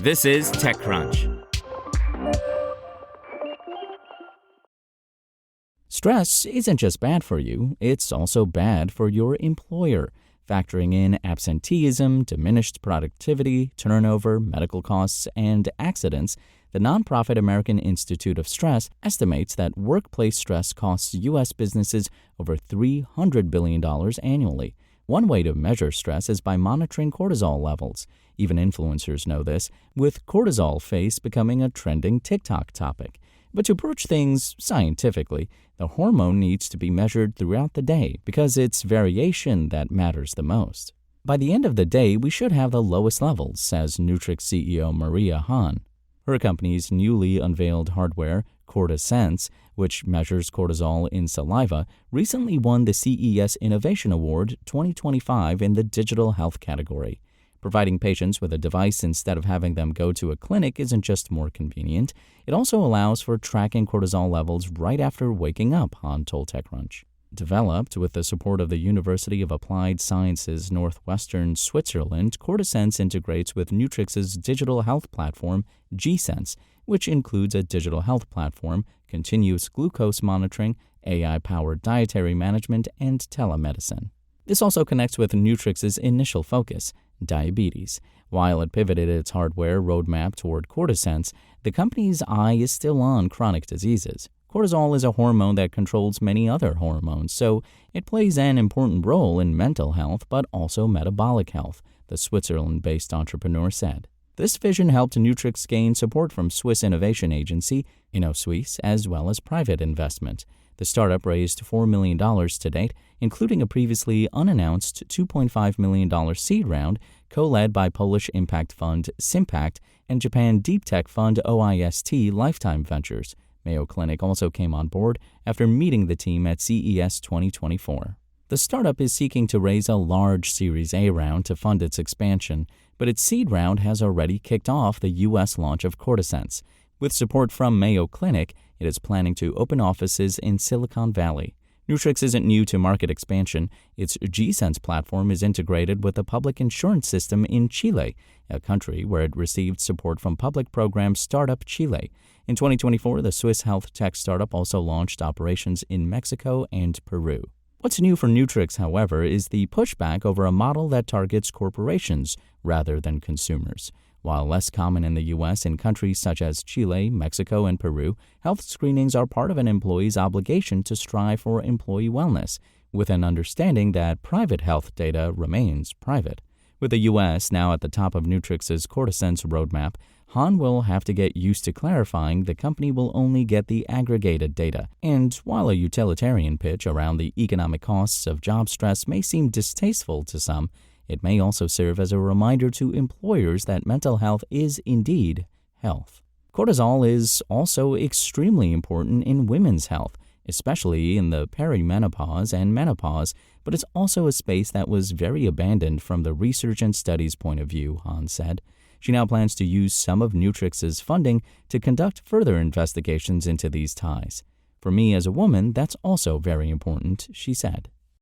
This is TechCrunch. Stress isn't just bad for you, it's also bad for your employer. Factoring in absenteeism, diminished productivity, turnover, medical costs, and accidents, the nonprofit American Institute of Stress estimates that workplace stress costs U.S. businesses over $300 billion annually. One way to measure stress is by monitoring cortisol levels. Even influencers know this, with cortisol face becoming a trending TikTok topic. But to approach things scientifically, the hormone needs to be measured throughout the day because it's variation that matters the most. By the end of the day, we should have the lowest levels, says Nutrix CEO Maria Han. Her company's newly unveiled hardware, CortiSense, which measures cortisol in saliva, recently won the CES Innovation Award 2025 in the digital health category. Providing patients with a device instead of having them go to a clinic isn't just more convenient, it also allows for tracking cortisol levels right after waking up, Han told TechCrunch. Developed with the support of the University of Applied Sciences Northwestern Switzerland, CortiSense integrates with Nutrix's digital health platform, G-Sense, which includes a digital health platform, continuous glucose monitoring, AI-powered dietary management, and telemedicine. This also connects with Nutrix's initial focus, diabetes. While it pivoted its hardware roadmap toward CortiSense, the company's eye is still on chronic diseases. Cortisol is a hormone that controls many other hormones, so it plays an important role in mental health but also metabolic health, the Switzerland-based entrepreneur said. This vision helped Nutrix gain support from Swiss innovation agency InnoSuisse as well as private investment. The startup raised $4 million to date, including a previously unannounced $2.5 million seed round co-led by Polish impact fund Sympact and Japan deep tech fund OIST Lifetime Ventures. Mayo Clinic also came on board after meeting the team at CES 2024. The startup is seeking to raise a large Series A round to fund its expansion, but its seed round has already kicked off the U.S. launch of CortiSense. With support from Mayo Clinic, it is planning to open offices in Silicon Valley. Nutrix isn't new to market expansion. Its G-Sense platform is integrated with the public insurance system in Chile, a country where it received support from public program Startup Chile. In 2024, the Swiss health tech startup also launched operations in Mexico and Peru. What's new for Nutrix, however, is the pushback over a model that targets corporations rather than consumers. While less common in the U.S. in countries such as Chile, Mexico, and Peru, health screenings are part of an employee's obligation to strive for employee wellness, with an understanding that private health data remains private. With the U.S. now at the top of Nutrix's CortiSense roadmap, Han will have to get used to clarifying the company will only get the aggregated data. And while a utilitarian pitch around the economic costs of job stress may seem distasteful to some, it may also serve as a reminder to employers that mental health is indeed health. Cortisol is also extremely important in women's health, especially in the perimenopause and menopause, but it's also a space that was very abandoned from the research and studies point of view, Han said. She now plans to use some of Nutrix's funding to conduct further investigations into these ties. For me as a woman, that's also very important, she said.